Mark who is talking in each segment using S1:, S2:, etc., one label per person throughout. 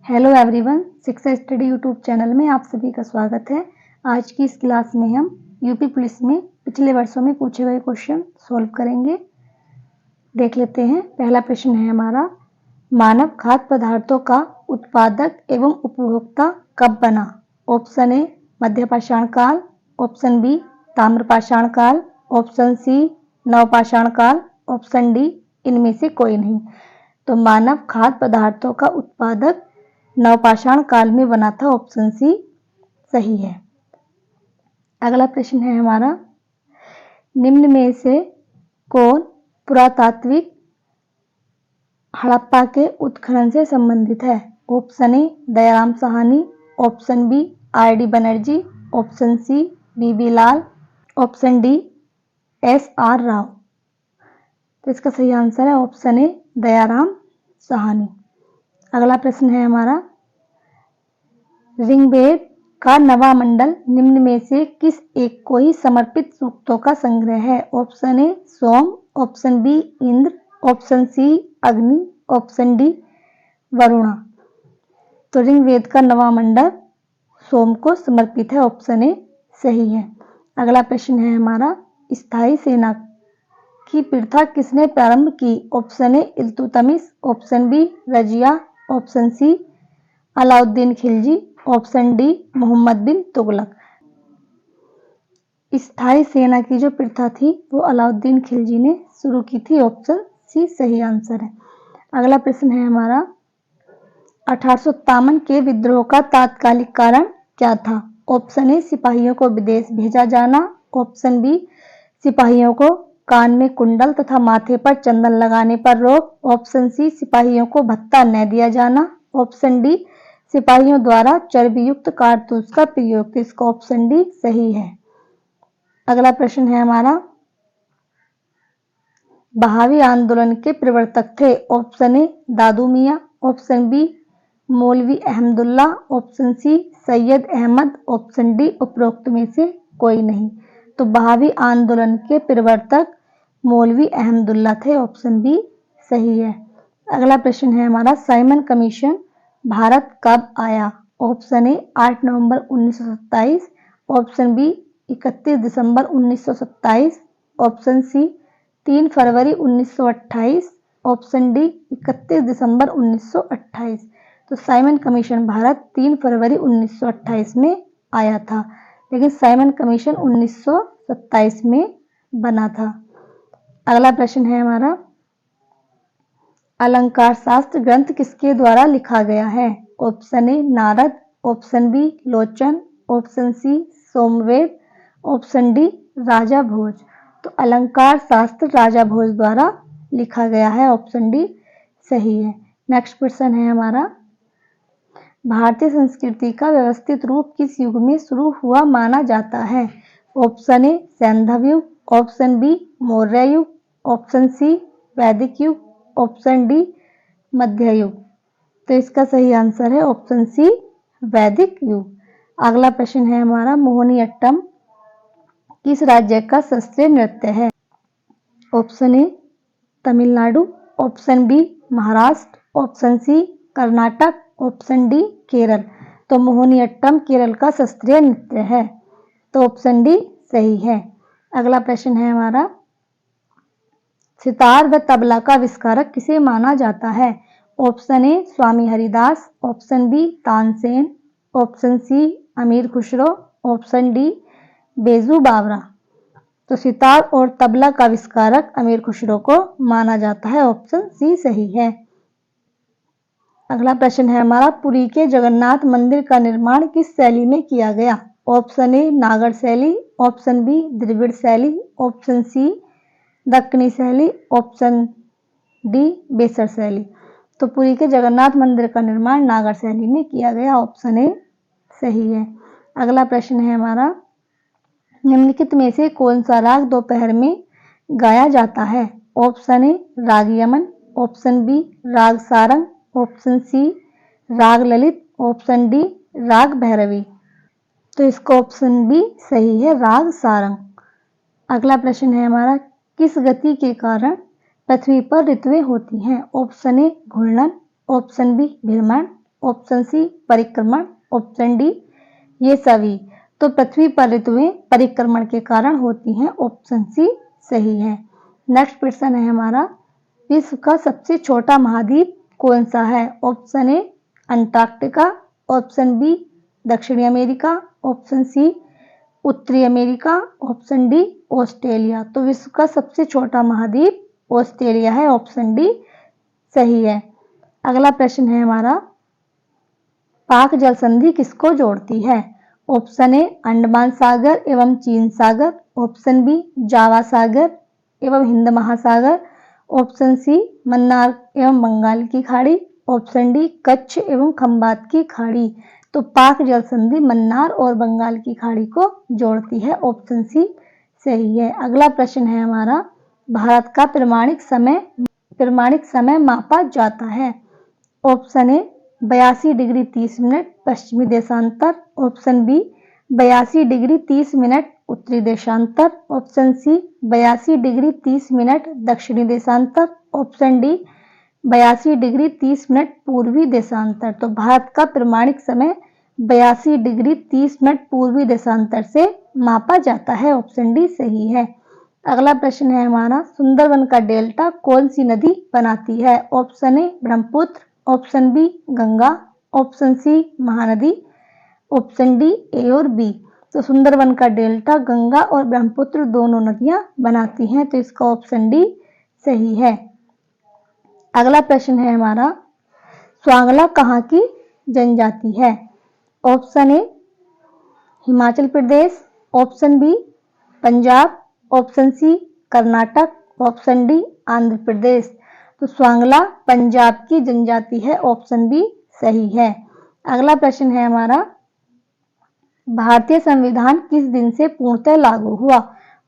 S1: Hello everyone, शिक्षा study YouTube channel में आप सभी का स्वागत है। आज की इस क्लास में हम यूपी पुलिस में पिछले वर्षों में पूछे गए क्वेश्चन सॉल्व करेंगे। देख लेते हैं। पहला प्रश्न है हमारा, मानव खाद्य पदार्थों का उत्पादक एवं उपभोक्ता कब बना? ऑप्शन ए मध्यपाषाण काल, ऑप्शन बी ताम्रपाषाण काल, ऑप्शन सी नवपाषाण काल, ऑप्शन डी इनमें से कोई नहीं। तो मानव खाद्य पदार्थों का उत्पादक नवपाषाण काल में बना था। ऑप्शन सी सही है। अगला प्रश्न है हमारा, निम्न में से कौन पुरातात्विक हड़प्पा के उत्खनन से संबंधित है? Option A Dayaram Sahni, option B R D Banerjee, option C B B Lal, option D S R Rao. तो इसका सही आंसर है ऑप्शन ए दयाराम साहनी। अगला प्रश्न है हमारा, ऋग्वेद का नवा मंडल निम्न में से किस एक को ही समर्पित सूक्तों का संग्रह है? Option A Soma, option B Indra, option C Agni, option D Varuna. तो ऋग्वेद का नवा मंडल सोम को समर्पित है। ऑप्शन ए सही है। अगला प्रश्न है हमारा, स्थायी सेना की प्रथा किसने प्रारंभ की? Option A Iltutmish, option B Razia, option C Alauddin Khilji, option D Muhammad bin Tughlaq. स्थायी सेना की जो प्रथा थी वो अलाउद्दीन खिलजी ने शुरू की थी। ऑप्शन सी सही आंसर है। अगला प्रश्न है हमारा, 1857 के विद्रोह का तात्कालिक कारण क्या था? ऑप्शन ए सिपाहियों को विदेश भेजा जाना, ऑप्शन बी सिपाहियों को कान में कुंडल तथा माथे पर चंदन लगाने पर रोक, ऑप्शन सी सिपाहियों को भत्ता न दिया जाना, ऑप्शन डी सिपाहियों द्वारा चर्बी युक्त कारतूस का प्रयोग। तो इसका ऑप्शन डी सही है। अगला प्रश्न है हमारा, बहावी आंदोलन के प्रवर्तक थे? Option A Dadu Miyan, option B Maulvi Ahmadullah, option C Syed Ahmad, option D उपरोक्त में से कोई नहीं। तो बहावी आंदोलन के प्रवर्तक मौलवी अहमदुल्ला थे। ऑप्शन बी सही है। अगला प्रश्न है हमारा, साइमन कमीशन भारत कब आया? ऑप्शन ए 8 नवंबर 1927, ऑप्शन बी 31 दिसंबर 1927, ऑप्शन सी 3 फरवरी 1928, ऑप्शन डी 31 दिसंबर 1928। तो साइमन कमीशन भारत 3 फरवरी 1928 में आया था, लेकिन साइमन कमीशन 1927 में बना था। अगला प्रश्न है हमारा, अलंकार शास्त्र ग्रंथ किसके द्वारा लिखा गया है? Option A Narad, option B Lochan, option C Somved, option D Raja Bhoj. तो अलंकार शास्त्र राजा भोज द्वारा लिखा गया है। ऑप्शन डी सही है। नेक्स्ट क्वेश्चन है हमारा, भारतीय संस्कृति का व्यवस्थित रूप किस युग में शुरू हुआ माना जाता है? ऑप्शन ए सैंधव युग, ऑप्शन बी मौर्य युग, ऑप्शन सी वैदिक युग, ऑप्शन डी मध्य युग। तो इसका सही आंसर है ऑप्शन सी वैदिक युग। अगला प्रश्न है हमारा, मोहिनीअट्टम किस राज्य का शास्त्रीय नृत्य है? Option A Tamil Nadu, option B Maharashtra, option C Karnataka, option D Kerala. तो मोहिनीअट्टम केरल का शास्त्रीय नृत्य है। तो ऑप्शन डी सही है। अगला प्रश्न है हमारा, सितार व तबला का आविष्कारक किसे माना जाता है? Option A Swami Haridas, option B Tansen, option C Amir Khusro, option D Beju बावरा। तो सितार और तबला का आविष्कारक अमीर खुसरो को माना जाता है। ऑप्शन सी सही है। अगला प्रश्न है हमारा, पुरी के जगन्नाथ मंदिर का निर्माण किस शैली में किया गया? ऑप्शन ए नागर शैली, ऑप्शन बी द्रविड़ शैली, ऑप्शन सी दक्कनी शैली, ऑप्शन डी बेसर शैली। तो पुरी के जगन्नाथ मंदिर का निर्माण नागर शैली में किया गया। ऑप्शन ए सही है। अगला प्रश्न है हमारा, निम्नलिखित में से कौन सा राग दोपहर में गाया जाता है? ऑप्शन ए राग यमन, ऑप्शन बी राग सारंग, ऑप्शन सी राग ललित, ऑप्शन डी राग भैरवी। तो इसका ऑप्शन बी सही है, राग सारंग। अगला प्रश्न है हमारा, किस गति के कारण पृथ्वी पर ऋतुएं होती हैं? ऑप्शन ए घूर्णन, ऑप्शन बी भ्रमण, ऑप्शन सी परिक्रमण, ऑप्शन डी ये सभी। तो पृथ्वी पर ऋतुएं परिक्रमण के कारण होती हैं, ऑप्शन सी सही है। नेक्स्ट प्रश्न है हमारा, विश्व का सबसे छोटा महाद्वीप कौन सा है? Option A Antarctica, option B दक्षिणी अमेरिका, ऑप्शन सी उत्तरी अमेरिका, ऑप्शन डी ऑस्ट्रेलिया। तो विश्व का सबसे छोटा महाद्वीप ऑस्ट्रेलिया है, ऑप्शन डी सही है। अगला प्रश्न है हमारा, पाक जल संधि किसको जोड़ती है? ऑप्शन ए अंडमान सागर एवं चीन सागर, ऑप्शन बी जावा सागर एवं हिंद महासागर, ऑप्शन सी मन्नार एवं बंगाल की खाड़ी, ऑप्शन डी कच्छ एवं खंबात की खाड़ी। तो पाक जल संधि मन्नार और बंगाल की खाड़ी को जोड़ती है, ऑप्शन सी सही है। अगला प्रश्न है हमारा, भारत का प्रमाणिक समय मापा जाता है? ऑप्शन ए 82 डिग्री 30 मिनट पश्चिमी देशांतर, ऑप्शन बी 82 डिग्री 30 मिनट उत्तरी देशांतर, ऑप्शन सी 82 डिग्री 30 मिनट दक्षिणी देशांतर, ऑप्शन डी 82 डिग्री 30 मिनट पूर्वी देशांतर। तो भारत का प्रमाणिक समय 82 डिग्री 30 मिनट पूर्वी देशांतर से मापा जाता है, ऑप्शन डी सही है। अगला प्रश्न है हमारा, सुंदरवन का डेल्टा कौन सी नदी बनाती है? Option A Brahmaputra, option B Ganga, option C Mahanadi, option D A और बी। तो सुंदरवन का डेल्टा गंगा और ब्रह्मपुत्र दोनों नदियां बनाती हैं, तो इसका ऑप्शन डी सही है। अगला प्रश्न है हमारा, स्वांगला कहाँ की जनजाति है? Option A Himachal Pradesh, option B Punjab, option C Karnataka, option D Andhra Pradesh. तो स्वांगला पंजाब की जनजाति है, ऑप्शन बी सही है। अगला प्रश्न है हमारा, भारतीय संविधान किस दिन से पूर्णतः लागू हुआ?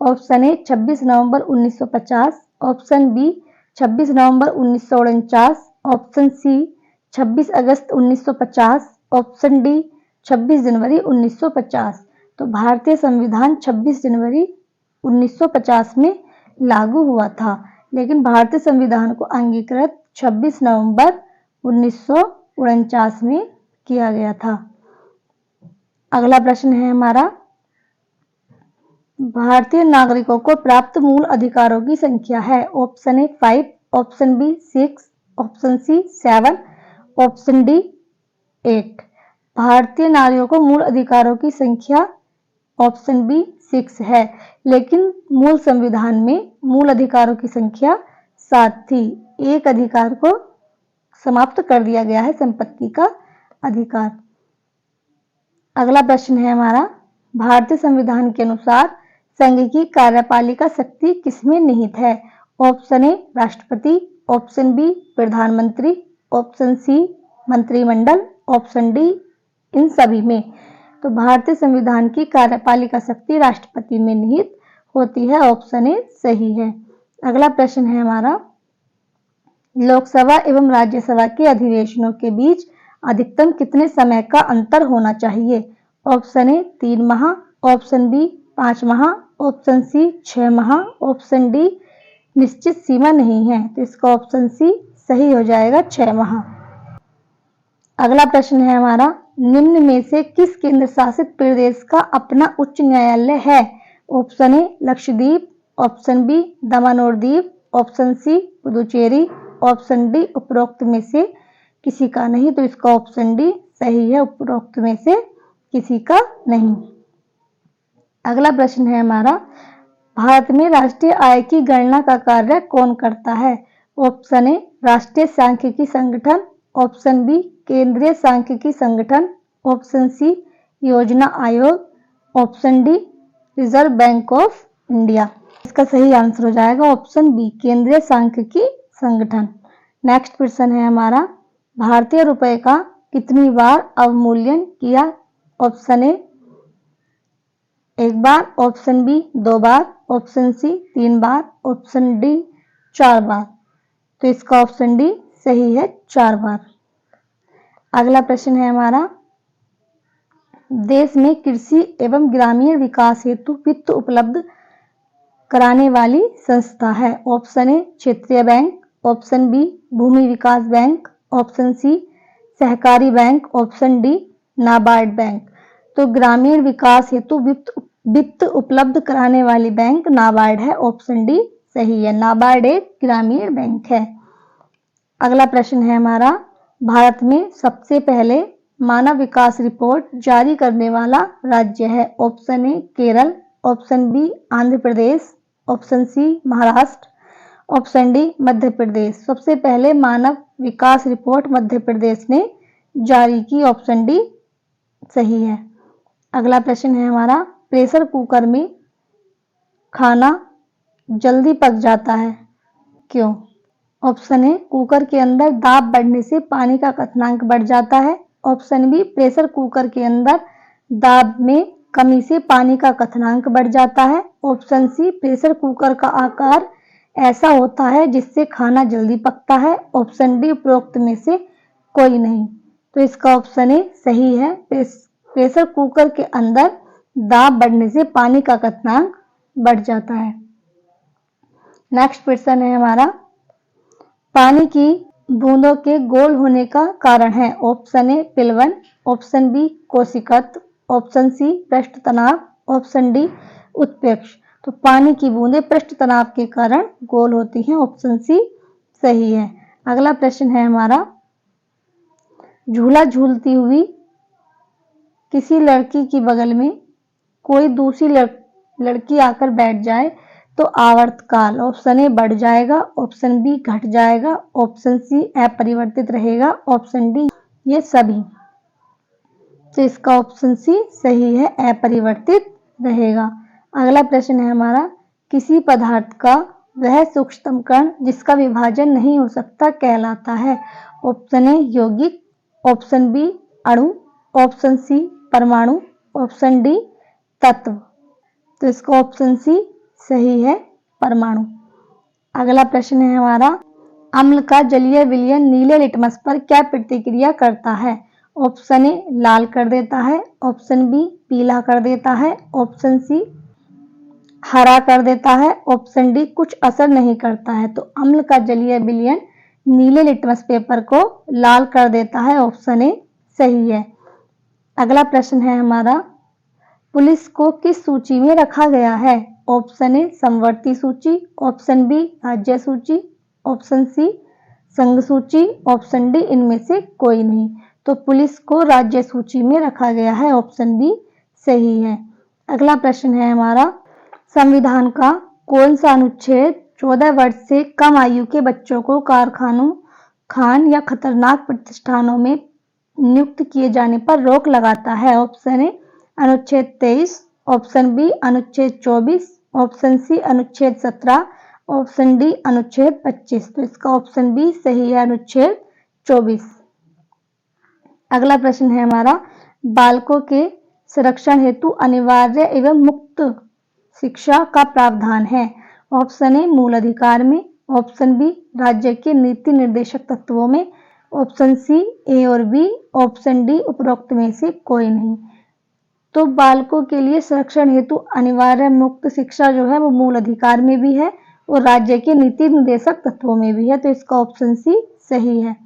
S1: ऑप्शन ए 26 नवंबर 1950, ऑप्शन बी 26 नवंबर 1949, ऑप्शन सी 26 अगस्त 1950, ऑप्शन डी 26 जनवरी 1950। तो भारतीय संविधान 26 जनवरी 1950 में लागू हुआ था, लेकिन भारतीय संविधान को अंगीकृत 26 नवंबर 1949 में किया गया था। अगला प्रश्न है हमारा, भारतीय नागरिकों को प्राप्त मूल अधिकारों की संख्या है? Option A 5, option B 6, option C 7, option D 8। भारतीय नागरिकों को मूल अधिकारों की संख्या ऑप्शन बी 6 है, लेकिन मूल संविधान में मूल अधिकारों की संख्या 7 थी। एक अधिकार को समाप्त कर दिया गया है, संपत्ति का अधिकार। अगला प्रश्न है हमारा, भारतीय संविधान के अनुसार संघ की कार्यपालिका शक्ति किसमें निहित है? ऑप्शन ए राष्ट्रपति, ऑप्शन बी प्रधानमंत्री, ऑप्शन सी मंत्रिमंडल, ऑप्शन डी इन सभी में। तो भारतीय संविधान की कार्यपालिका शक्ति राष्ट्रपति में निहित होती है, ऑप्शन ए सही है। अगला प्रश्न है हमारा, लोकसभा एवं राज्यसभा के अधिवेशनों के बीच अधिकतम कितने समय का अंतर होना चाहिए? ऑप्शन ए 3 माह, ऑप्शन बी 5 माह, ऑप्शन सी 6 माह, ऑप्शन डी निश्चित सीमा नहीं है। तो इसका ऑप्शन सी सही हो जाएगा, 6 माह। अगला प्रश्न है हमारा, निम्न में से किस केंद्र शासित प्रदेश का अपना उच्च न्यायालय है? Option A Lakshadweep, option B Daman और Diu, option C Puducherry, option D उपरोक्त में से किसी का नहीं। तो इसका ऑप्शन डी सही है, उपरोक्त में से किसी का नहीं। अगला प्रश्न है हमारा, भारत में राष्ट्रीय आय की गणना का कार्य कौन करता है? ऑप्शन ए राष्ट्रीय सांख्यिकी संगठन, ऑप्शन बी केंद्रीय सांख्यिकी संगठन, ऑप्शन सी योजना आयोग, option D reserve bank of India. इसका सही आंसर हो जाएगा ऑप्शन बी केंद्रीय सांख्यिकी संगठन। नेक्स्ट प्रश्न है हमारा, भारतीय रुपए का कितनी बार अवमूल्यन किया? ऑप्शन ए 1 बार, ऑप्शन बी 2 बार, ऑप्शन सी 3 बार, ऑप्शन डी 4 बार। तो इसका ऑप्शन डी सही है, 4 बार। अगला प्रश्न है हमारा, देश में कृषि एवं ग्रामीण विकास हेतु वित्त उपलब्ध कराने वाली संस्था है? ऑप्शन ए क्षेत्रीय बैंक, ऑप्शन बी भूमि विकास बैंक, ऑप्शन सी सहकारी bank, option D NABARD bank. तो ग्रामीण विकास हेतु वित्त उपलब्ध कराने वाली बैंक नाबार्ड है, ऑप्शन डी सही है। नाबार्ड एक ग्रामीण बैंक है। अगला प्रश्न है हमारा, भारत में सबसे पहले मानव विकास रिपोर्ट जारी करने वाला राज्य है, option A Kerala, option B Andhra Pradesh, option C Maharashtra, option D Madhya Pradesh. सबसे पहले मानव विकास रिपोर्ट मध्य प्रदेश ने जारी की, ऑप्शन डी सही है। अगला प्रश्न है हमारा, प्रेशर कुकर में खाना जल्दी पक जाता है, क्यों? ऑप्शन ए कुकर के अंदर दाब बढ़ने से पानी का क्वथनांक बढ़ जाता है, ऑप्शन बी प्रेशर कुकर के अंदर दाब में कमी से पानी का क्वथनांक बढ़ जाता है, ऑप्शन सी प्रेशर कुकर का आकार ऐसा होता है जिससे खाना जल्दी पकता है, ऑप्शन डी उपरोक्त में से कोई नहीं। तो इसका ऑप्शन ए सही है, प्रेशर कुकर के अंदर दाब बढ़ने से पानी का क्वथनांक बढ़ जाता है। नेक्स्ट प्रश्न है हमारा, पानी की बूंदों के गोल होने का कारण है, ऑप्शन ए पिलवन, ऑप्शन बी कोशिकत्व, ऑप्शन सी पृष्ठ तनाव, ऑप्शन डी उत्प्रेक्ष। तो पानी की बूंदें पृष्ठ तनाव के कारण गोल होती हैं, ऑप्शन सी सही है। अगला प्रश्न है हमारा, झूला झूलती हुई किसी लड़की की बगल में कोई दूसरी लड़की आकर बैठ जाए तो आवर्तकाल, ऑप्शन ए बढ़ जाएगा, ऑप्शन बी घट जाएगा, ऑप्शन सी अपरिवर्तित रहेगा, ऑप्शन डी ये सभी। तो इसका ऑप्शन सी सही है, अपरिवर्तित रहेगा। अगला प्रश्न है हमारा, किसी पदार्थ का वह सूक्ष्मतम कण जिसका विभाजन नहीं हो सकता कहलाता है, ऑप्शन ए यौगिक, ऑप्शन बी अणु, ऑप्शन सी परमाणु, ऑप्शन डी तत्व। तो इसका ऑप्शन सी सही है, परमाणु। अगला प्रश्न है हमारा, अम्ल का जलीय विलयन नीले लिटमस पर क्या प्रतिक्रिया करता है, ऑप्शन ए लाल कर देता है, ऑप्शन बी पीला कर देता है, ऑप्शन सी हरा कर देता है, ऑप्शन डी कुछ असर नहीं करता है। तो अम्ल का जलीय विलयन नीले लिटमस पेपर को लाल कर देता है, ऑप्शन ए सही है। अगला प्रश्न है हमारा, पुलिस को किस सूची में रखा गया है, ऑप्शन ए समवर्ती सूची, ऑप्शन बी राज्य सूची, ऑप्शन सी संघ सूची, ऑप्शन डी इनमें से कोई नहीं। तो पुलिस को राज्य सूची में रखा गया है, ऑप्शन बी सही है। अगला प्रश्न है हमारा, संविधान का कौन सा अनुच्छेद 14 वर्ष से कम आयु के बच्चों को कारखानों, खान या खतरनाक प्रतिष्ठानों में नियुक्त किए जाने पर रोक लगाता है, ऑप्शन ए अनुच्छेद 23, ऑप्शन बी अनुच्छेद 24, ऑप्शन सी अनुच्छेद 17, ऑप्शन डी अनुच्छेद 25। तो इसका ऑप्शन बी सही है, अनुच्छेद 24। अगला प्रश्न है हमारा, बालकों के संरक्षण हेतु अनिवार्य एवं मुक्त शिक्षा का प्रावधान है, ऑप्शन ए मूल अधिकार में, ऑप्शन बी राज्य के नीति निर्देशक तत्वों में, ऑप्शन सी ए और बी, ऑप्शन डी उपरोक्त में से कोई नहीं। तो बालकों के लिए संरक्षण हेतु अनिवार्य मुक्त शिक्षा जो है वो मूल अधिकार में भी है और राज्य के नीति निर्देशक तत्वों में भी है, तो इसका ऑप्शन सी सही है।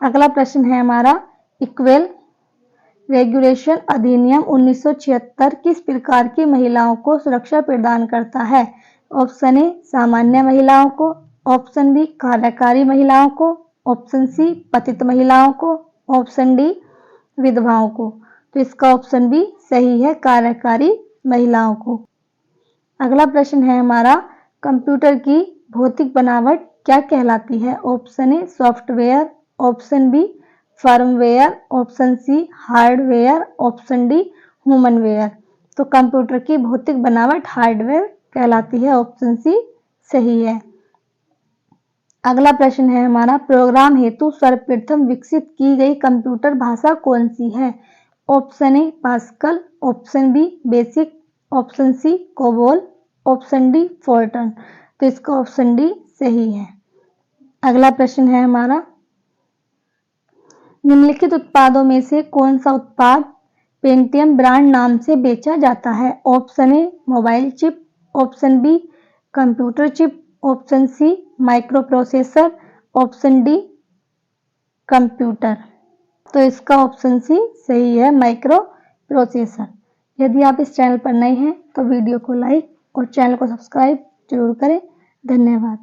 S1: अगला प्रश्न है हमारा, इक्वल रेगुलेशन अधिनियम 1976 किस प्रकार की महिलाओं को सुरक्षा प्रदान करता है, ऑप्शन ए सामान्य महिलाओं को, ऑप्शन बी कार्यकारी महिलाओं को, ऑप्शन सी पतित महिलाओं को, ऑप्शन डी विधवाओं को। तो इसका ऑप्शन बी सही है, कार्यकारी महिलाओं को। अगला प्रश्न है हमारा, कंप्यूटर की भौतिक बनावट क्या कहलाती है, option A software, option B firmware, option C hardware, option D humanware. तो कंप्यूटर की भौतिक बनावट हार्डवेयर कहलाती है, ऑप्शन सी सही है। अगला प्रश्न है हमारा, प्रोग्राम हेतु सर्वप्रथम विकसित की गई कंप्यूटर भाषा कौन सी है, option A Pascal, option B BASIC, option C COBOL, option D Fortran. तो इसका ऑप्शन डी सही है। अगला प्रश्न है हमारा, निम्नलिखित उत्पादों में से कौन सा उत्पाद पेंटियम ब्रांड नाम से बेचा जाता है, option A mobile chip, option B computer chip, option C microprocessor, option D computer. तो इसका ऑप्शन सी सही है, माइक्रो प्रोसेसर। यदि आप इस चैनल पर नए हैं तो वीडियो को लाइक और चैनल को सब्सक्राइब जरूर करें। धन्यवाद।